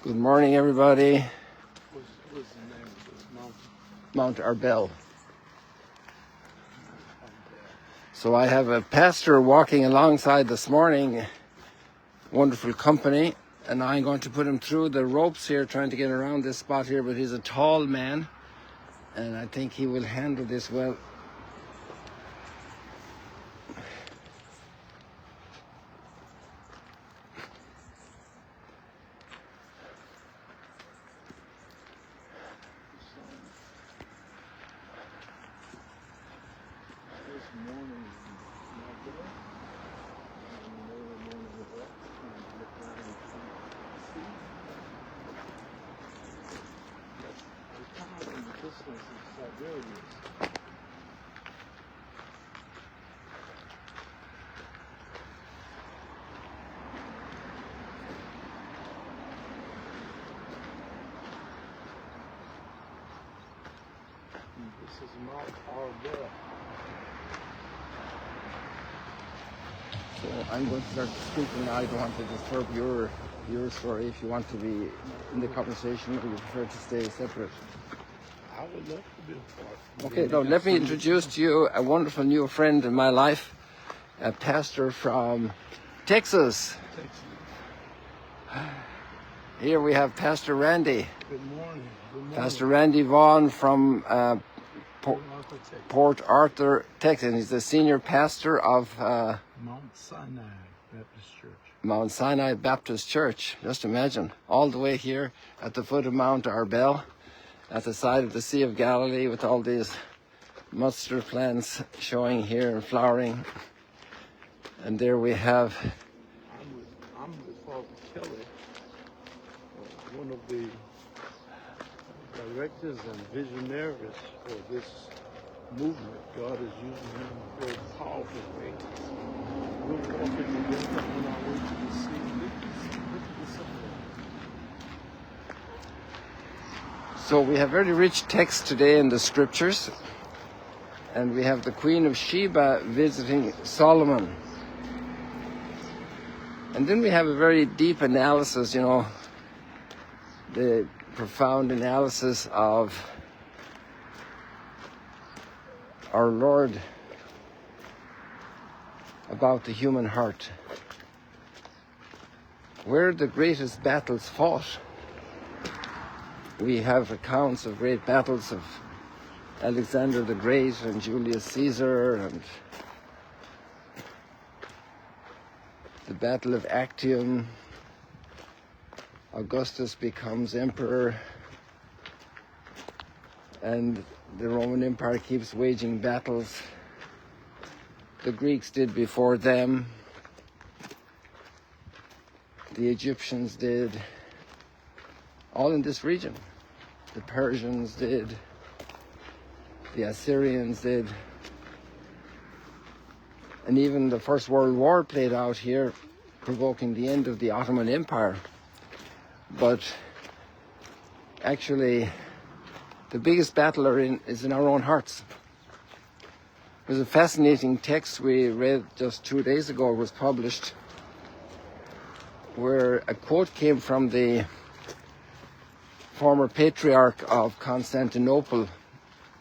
Good morning, everybody. What's the name of this mountain? Mount Arbel. So I have a pastor walking alongside this morning, wonderful company, and I'm going to put him through the ropes here, trying to get around this spot here, but he's a tall man, and I think he will handle this well. This is Mount Arbel. So I'm going to start speaking now. I don't want to disturb your story. If you want to be in the conversation, or you prefer to stay separate. I would love to be a part. Okay, now let me introduce to you a wonderful new friend in my life, a pastor from Texas. Here we have Pastor Randy. Good morning. Good morning. Pastor Randy Vaughn from Port Arthur, Texas. He's the senior pastor of Mount Sinai Baptist Church. Mount Sinai Baptist Church. Just imagine, all the way here at the foot of Mount Arbel, at the side of the Sea of Galilee, with all these mustard plants showing here and flowering. And there we have... I'm with Father Kelly, one of the directors and visionaries for this movement. God is using him in a very powerful way. We're walking together on our way to the sea. Look at this up there. So we have very rich text today in the scriptures, and we have the Queen of Sheba visiting Solomon. And then we have a very deep analysis, the profound analysis of our Lord about the human heart. Where the greatest battles fought. We have accounts of great battles of Alexander the Great and Julius Caesar, and the Battle of Actium. Augustus becomes emperor, and the Roman Empire keeps waging battles. The Greeks did before them. The Egyptians did. All in this region. The Persians did. The Assyrians did. And even the First World War played out here, provoking the end of the Ottoman Empire. But actually, the biggest battle is in our own hearts. There's a fascinating text we read just 2 days ago. It was published, where a quote came from the former patriarch of Constantinople,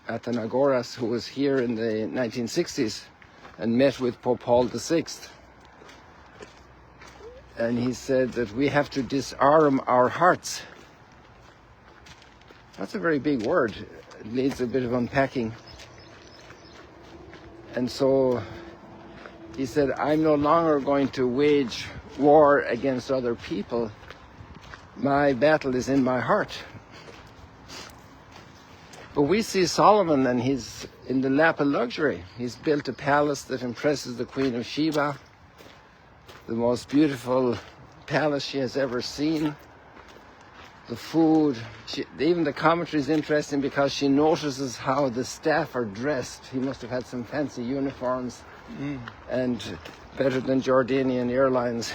Athenagoras, who was here in the 1960s and met with Pope Paul VI. And he said that we have to disarm our hearts. That's a very big word. It needs a bit of unpacking. And so he said, I'm no longer going to wage war against other people. My battle is in my heart. But we see Solomon, and he's in the lap of luxury. He's built a palace that impresses the Queen of Sheba, the most beautiful palace she has ever seen. The food, even the commentary is interesting because she notices how the staff are dressed. He must have had some fancy uniforms, and better than Jordanian Airlines.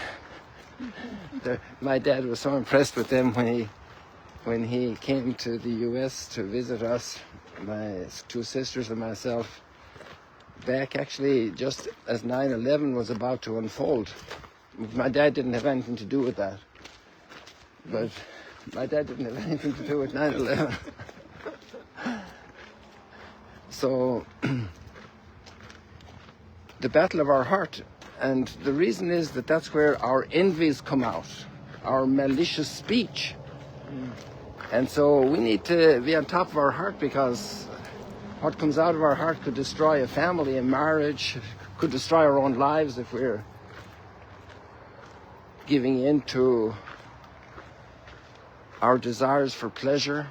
My dad was so impressed with them when he came to the US to visit us, my two sisters and myself, back actually just as 9/11 was about to unfold. My dad didn't have anything to do with that. But My dad didn't have anything to do with 9/11. So, the battle of our heart. And the reason is that that's where our envies come out, our malicious speech. And so we need to be on top of our heart, because what comes out of our heart could destroy a family, a marriage, could destroy our own lives if we're giving in to our desires for pleasure,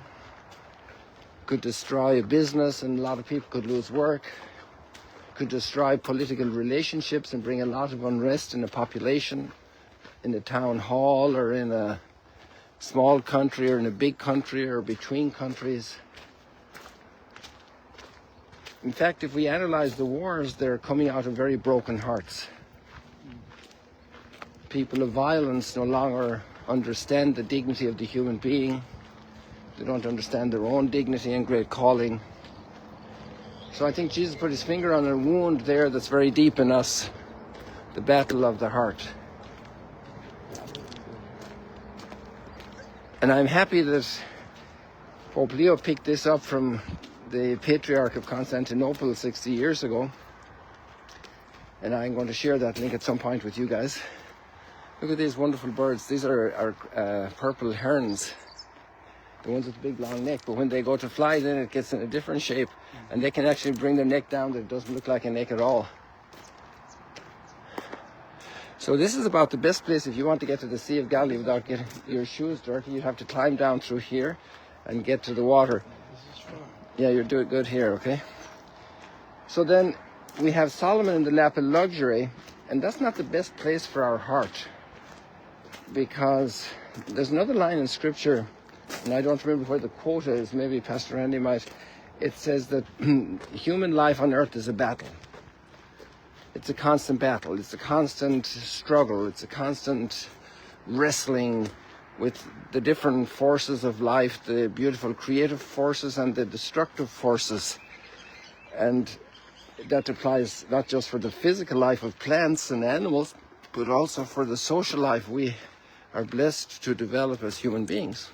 could destroy a business and a lot of people could lose work, could destroy political relationships and bring a lot of unrest in the population, in the town hall or in a small country or in a big country or between countries. In fact, if we analyze the wars, they're coming out of very broken hearts. People of violence no longer understand the dignity of the human being. They don't understand their own dignity and great calling. So I think Jesus put his finger on a wound there that's very deep in us, the battle of the heart. And I'm happy that Pope Leo picked this up from the Patriarch of Constantinople 60 years ago. And I'm going to share that link at some point with you guys. Look at these wonderful birds. These are purple herons, the ones with the big long neck. But when they go to fly, then it gets in a different shape. And they can actually bring their neck down that it doesn't look like a neck at all. So this is about the best place if you want to get to the Sea of Galilee without getting your shoes dirty. You have to climb down through here and get to the water. This is fun. Yeah, you're doing good here, okay? So then we have Solomon in the lap of luxury, and that's not the best place for our heart, because there's another line in Scripture, and I don't remember where the quote is, maybe Pastor Randy might. It says that human life on earth is a battle. It's a constant battle. It's a constant struggle. It's a constant wrestling with the different forces of life, the beautiful creative forces and the destructive forces. And that applies not just for the physical life of plants and animals, but also for the social life we are blessed to develop as human beings.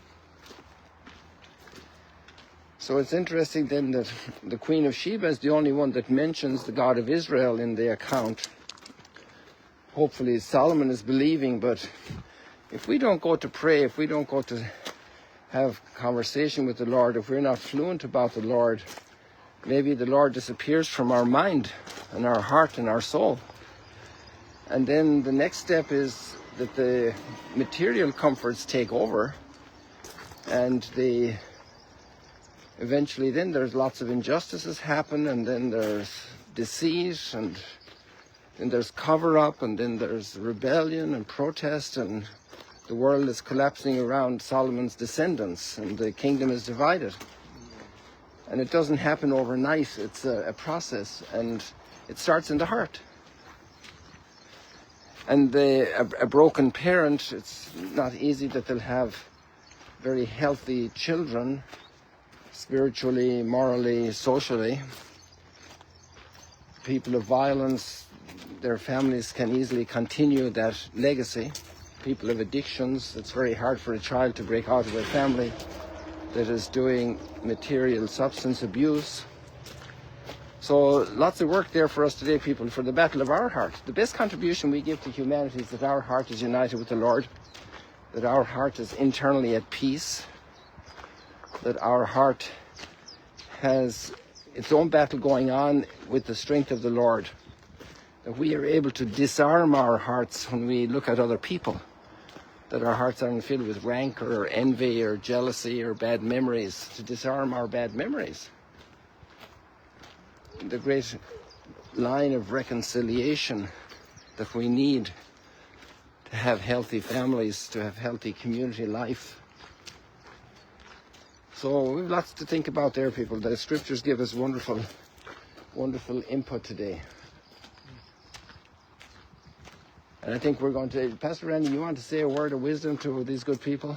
So it's interesting then that the Queen of Sheba is the only one that mentions the God of Israel in the account. Hopefully Solomon is believing, but if we don't go to pray, if we don't go to have conversation with the Lord, if we're not fluent about the Lord, maybe the Lord disappears from our mind and our heart and our soul. And then the next step is that the material comforts take over, and eventually then there's lots of injustices happen, and then there's deceit, and then there's cover-up, and then there's rebellion and protest, and the world is collapsing around Solomon's descendants, and the kingdom is divided. And it doesn't happen overnight. It's a process, and it starts in the heart. And a broken parent, it's not easy that they'll have very healthy children, spiritually, morally, socially. People of violence, their families can easily continue that legacy. People of addictions, it's very hard for a child to break out of a family that is doing material substance abuse. So lots of work there for us today, people, for the battle of our heart. The best contribution we give to humanity is that our heart is united with the Lord, that our heart is internally at peace, that our heart has its own battle going on with the strength of the Lord, that we are able to disarm our hearts when we look at other people, that our hearts aren't filled with rancor or envy or jealousy or bad memories, to disarm our bad memories. The great line of reconciliation that we need to have healthy families, to have healthy community life. So we have lots to think about there, people. The scriptures give us wonderful, wonderful input today. And I think we're going to, Pastor Randy, you want to say a word of wisdom to these good people?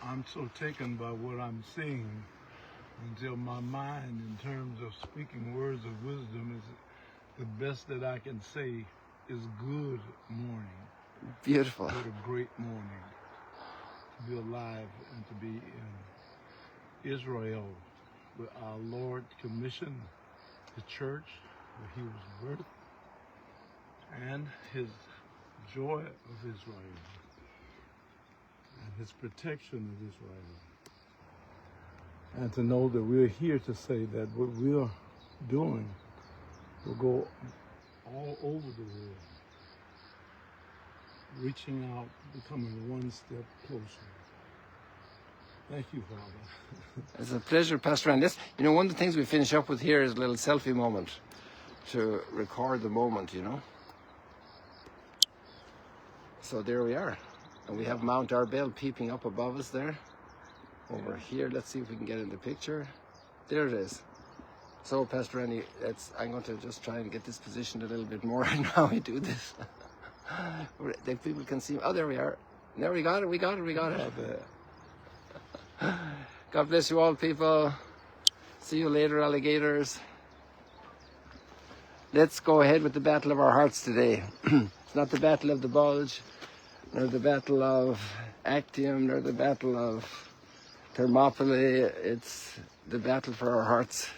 I'm so taken by what I'm seeing until my mind, in terms of speaking words of wisdom, is the best that I can say is good morning. Beautiful. What a great morning. to be alive and to be in Israel, where our Lord commissioned the church, where he was birthed, and his joy of Israel, and his protection of Israel. And to know that we're here to say that what we're doing will go all over the world, reaching out, becoming one step closer. Thank you, Father. It's a pleasure, Pastor Andy. You know, one of the things we finish up with here is a little selfie moment to record the moment, you know. So there we are. And we have Mount Arbel peeping up above us there. Over here, let's see if we can get in the picture. There it is. So, Pastor Andy, I'm going to just try and get this positioned a little bit more now we do this. That people can see. Oh, there we are. There we got it. God bless you all, people. See you later, alligators. Let's go ahead with the battle of our hearts today. It's not the battle of the bulge, nor the battle of Actium, nor the battle of Thermopylae. It's the battle for our hearts.